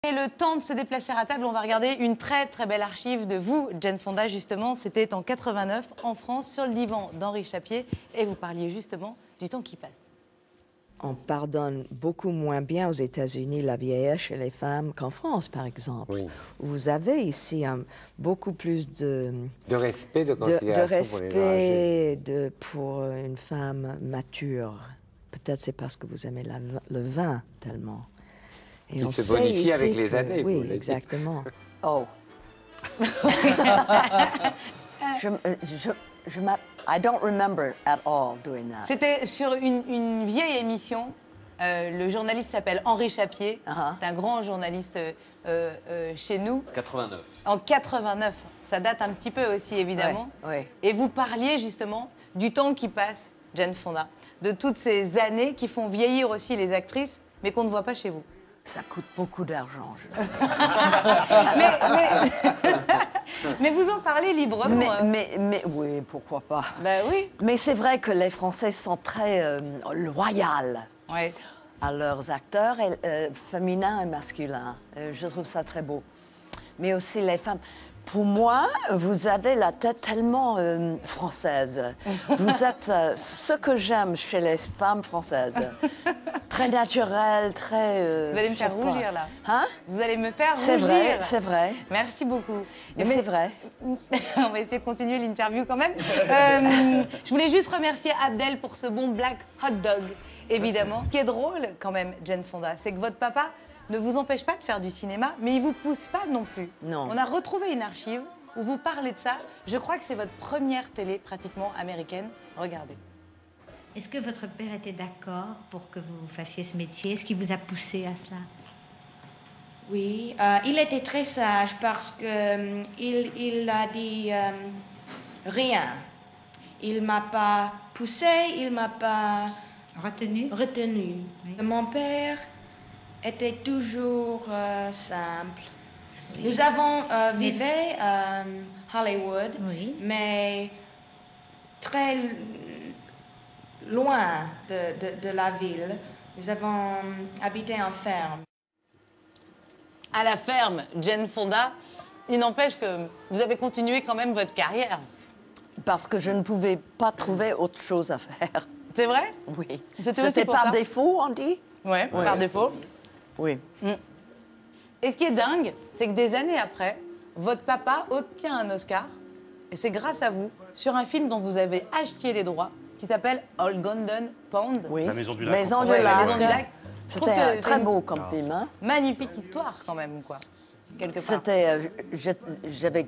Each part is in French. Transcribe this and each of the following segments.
Et le temps de se déplacer à table, on va regarder une très très belle archive de vous, Jane Fonda, justement. C'était en 89, en France, sur le divan d'Henri Chapier. Et vous parliez justement du temps qui passe. On pardonne beaucoup moins bien aux États-Unis la vieillesse chez les femmes qu'en France, par exemple. Oui. Vous avez ici beaucoup plus de respect, de considération pour une femme mature. Peut-être c'est parce que vous aimez le vin tellement. Et qui se bonifie avec les années. Oui, exactement. Oh. I don't remember at all doing that. C'était sur une vieille émission. Le journaliste s'appelle Henri Chapier. C'est un grand journaliste chez nous. 89. En 89. Ça date un petit peu aussi, évidemment. Ouais. Et vous parliez justement du temps qui passe, Jane Fonda, de toutes ces années qui font vieillir aussi les actrices, mais qu'on ne voit pas chez vous. Ça coûte beaucoup d'argent. Mais vous en parlez librement. Mais oui, pourquoi pas. Ben oui. Mais c'est vrai que les Français sont très loyaux à leurs acteurs, féminins et masculins. Je trouve ça très beau. Mais aussi les femmes. Pour moi, vous avez la tête tellement française. Vous êtes ce que j'aime chez les femmes françaises. Très naturel, très... vous allez me faire rougir, là. Hein? Vous allez me faire rougir. C'est vrai, c'est vrai. Merci beaucoup. Mais c'est vrai. On va essayer de continuer l'interview quand même. Je voulais juste remercier Abdel pour ce bon black hot dog, évidemment. Ce qui est drôle quand même, Jane Fonda, c'est que votre papa ne vous empêche pas de faire du cinéma, mais il ne vous pousse pas non plus. Non. On a retrouvé une archive où vous parlez de ça. Je crois que c'est votre première télé pratiquement américaine. Regardez. Est-ce que votre père était d'accord pour que vous fassiez ce métier? Est-ce qu'il vous a poussé à cela? Oui, il était très sage parce que il a dit rien. Il m'a pas poussé, il m'a pas retenu. Oui. Mon père était toujours simple. Oui. Nous avons vécu à Hollywood, mais très loin de la ville. Nous avons habité en ferme. À la ferme, Jane Fonda, il n'empêche que vous avez continué quand même votre carrière. Parce que je ne pouvais pas trouver autre chose à faire. C'est vrai? Oui. C'était par défaut, on dit? Oui, par défaut. Oui. Et ce qui est dingue, c'est que des années après, votre papa obtient un Oscar, et c'est grâce à vous, sur un film dont vous avez acheté les droits, qui s'appelle Old Golden Pond. Oui. La Maison du Lac. Maison du Lac. C'était très beau comme film. Hein? Magnifique histoire quand même, quoi. Quelque part. J'avais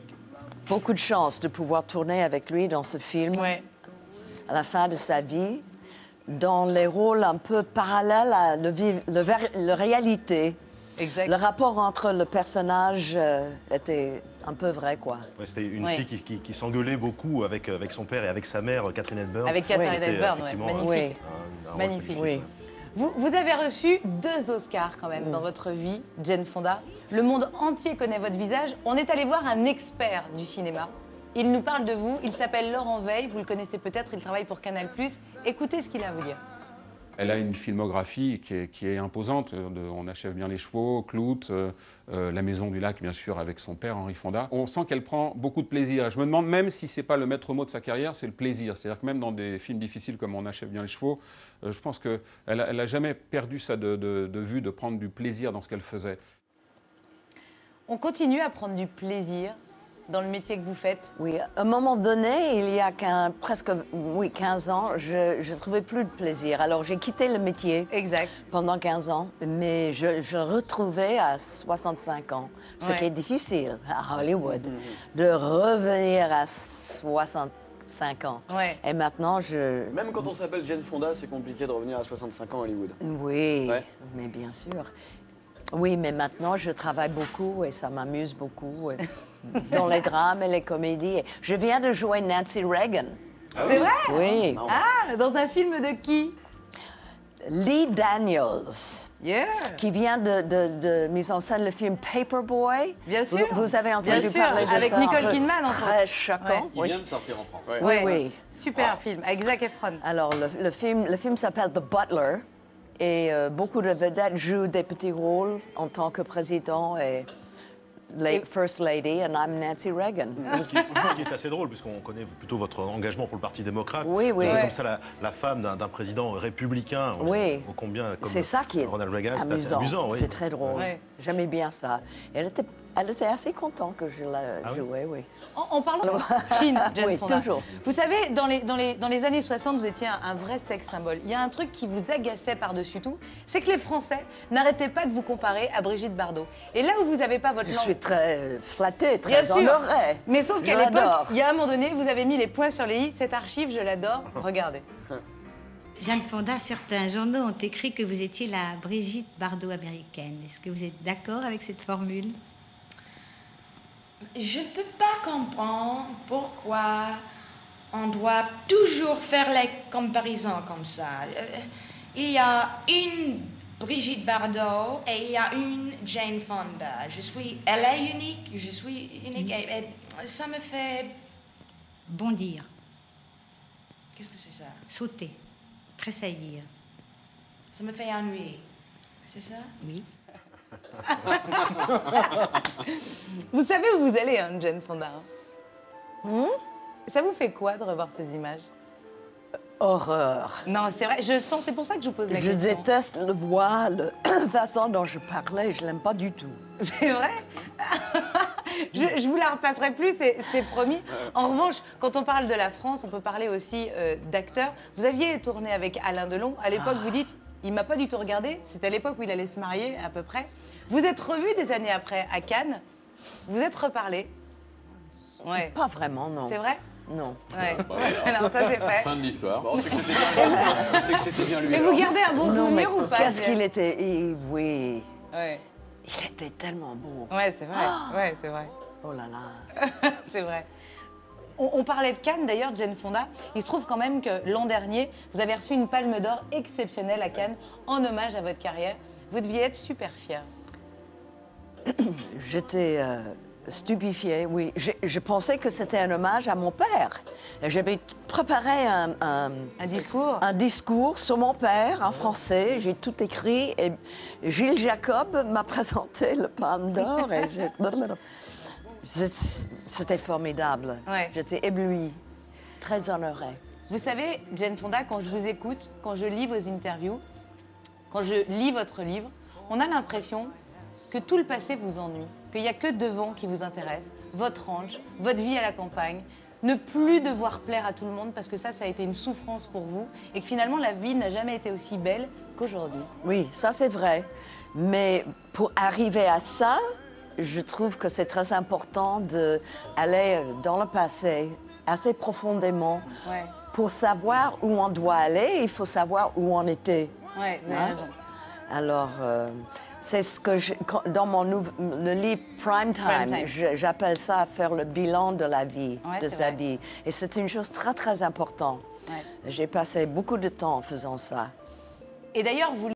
beaucoup de chance de pouvoir tourner avec lui dans ce film à la fin de sa vie, dans les rôles un peu parallèles à la réalité. Exact. Le rapport entre le personnage était un peu vrai, quoi. Ouais, c'était une fille qui s'engueulait beaucoup avec son père et avec sa mère, Catherine Hepburn. Avec Catherine Hepburn, magnifique. Magnifique. Oui. Vous avez reçu 2 Oscars quand même dans votre vie, Jane Fonda. Le monde entier connaît votre visage. On est allé voir un expert du cinéma. Il nous parle de vous. Il s'appelle Laurent Veil. Vous le connaissez peut-être. Il travaille pour Canal+. Écoutez ce qu'il a à vous dire. Elle a une filmographie qui est imposante. On achève bien les chevaux, Clout, La Maison du Lac, bien sûr, avec son père, Henri Fonda. On sent qu'elle prend beaucoup de plaisir. Je me demande même si c'est pas le maître mot de sa carrière, c'est le plaisir. C'est-à-dire que même dans des films difficiles comme On achève bien les chevaux, je pense qu'elle n'a jamais perdu ça de vue, de prendre du plaisir dans ce qu'elle faisait. On continue à prendre du plaisir dans le métier que vous faites? Oui, à un moment donné, il y a presque 15 ans, je trouvais plus de plaisir. Alors j'ai quitté le métier pendant 15 ans, mais je retrouvais à 65 ans, ce qui est difficile à Hollywood, de revenir à 65 ans. Et maintenant, Même quand on s'appelle Jane Fonda, c'est compliqué de revenir à 65 ans à Hollywood. Oui, mais bien sûr. Oui, mais maintenant, je travaille beaucoup et ça m'amuse beaucoup. Dans les drames et les comédies. Je viens de jouer Nancy Reagan. C'est vrai? Oui. Ah, dans un film de qui? Lee Daniels, qui vient de mise en scène le film Paperboy. Bien sûr. Vous avez entendu parler de ça? Avec Nicole Kidman, entre autres. Très choquant. Il vient de sortir en France. Oui. Super film, avec Zac Efron. Alors, le film s'appelle The Butler. Et beaucoup de vedettes jouent des petits rôles en tant que président et First Lady, and I'm Nancy Reagan. Ce qui est assez drôle, puisqu'on connaît plutôt votre engagement pour le Parti démocrate. Oui, oui. Comme ça, la femme d'un président républicain, oui. ô combien comme c'est ça qui est Ronald Reagan, amusant. c'est assez amusant. Oui. C'est très drôle. Oui. J'aimais bien ça. Elle était assez contente que je la jouais, oui. En parlant de Chine, Jane Fonda, toujours. Vous savez, dans les années 60, vous étiez un vrai sex symbole. Il y a un truc qui vous agaçait par-dessus tout, c'est que les Français n'arrêtaient pas de vous comparer à Brigitte Bardot. Et là où vous n'avez pas votre langue... Je suis très flattée, très honorée. Mais sauf qu'à l'époque, il y a un moment donné, vous avez mis les points sur les i. Cette archive, je l'adore. Regardez. Jane Fonda, certains journaux ont écrit que vous étiez la Brigitte Bardot américaine. Est-ce que vous êtes d'accord avec cette formule? Je ne peux pas comprendre pourquoi on doit toujours faire les comparaisons comme ça. Il y a une Brigitte Bardot et il y a une Jane Fonda. Elle est unique, je suis unique et ça me fait... Bondir. Qu'est-ce que c'est ça? Sauter. Tressaillir. Ça me fait ennuyer. C'est ça? Oui. Vous savez où vous allez, hein, Jane Fonda? Ça vous fait quoi de revoir ces images? Horreur. Non, c'est vrai, je sens, c'est pour ça que je vous pose la question. Je déteste le voile, la façon dont je parlais, je l'aime pas du tout. C'est vrai? Je vous la repasserai plus, c'est promis. En revanche, quand on parle de la France, on peut parler aussi d'acteurs. Vous aviez tourné avec Alain Delon. À l'époque, vous dites, il m'a pas du tout regardé. C'était à l'époque où il allait se marier, à peu près. Vous êtes revus des années après à Cannes. Vous êtes reparlé. Ouais. Pas vraiment, non. C'est vrai? Non. Ouais. Alors ça, c'est fait. Fin de l'histoire. Bon, c'est que c'était bien lui. Mais vous gardez un bon souvenir ou pas? Qu'est-ce qu'il était... Oui. Ouais. Il était tellement beau. Ouais, c'est vrai. Ouais, c'est vrai. Oh là là. C'est vrai. On parlait de Cannes, d'ailleurs, Jane Fonda. Il se trouve quand même que l'an dernier, vous avez reçu une palme d'or exceptionnelle à Cannes en hommage à votre carrière. Vous deviez être super fière. J'étais stupéfiée, oui. Je pensais que c'était un hommage à mon père. J'avais préparé un discours sur mon père en français. J'ai tout écrit et Gilles Jacob m'a présenté le palme d'or et c'était formidable. Ouais. J'étais éblouie, très honorée. Vous savez, Jane Fonda, quand je vous écoute, quand je lis vos interviews, quand je lis votre livre, on a l'impression que tout le passé vous ennuie, qu'il n'y a que devant qui vous intéresse, votre ranch, votre vie à la campagne, ne plus devoir plaire à tout le monde parce que ça a été une souffrance pour vous et que finalement la vie n'a jamais été aussi belle qu'aujourd'hui. Oui, ça c'est vrai. Mais pour arriver à ça, je trouve que c'est très important d'aller dans le passé assez profondément. Ouais. Pour savoir où on doit aller, il faut savoir où on était. Oui, vous avez raison. Alors, c'est ce que dans le livre Prime Time, j'appelle ça faire le bilan de la vie, de sa vie. Et c'est une chose très, très importante. Ouais. J'ai passé beaucoup de temps en faisant ça. Et d'ailleurs, vous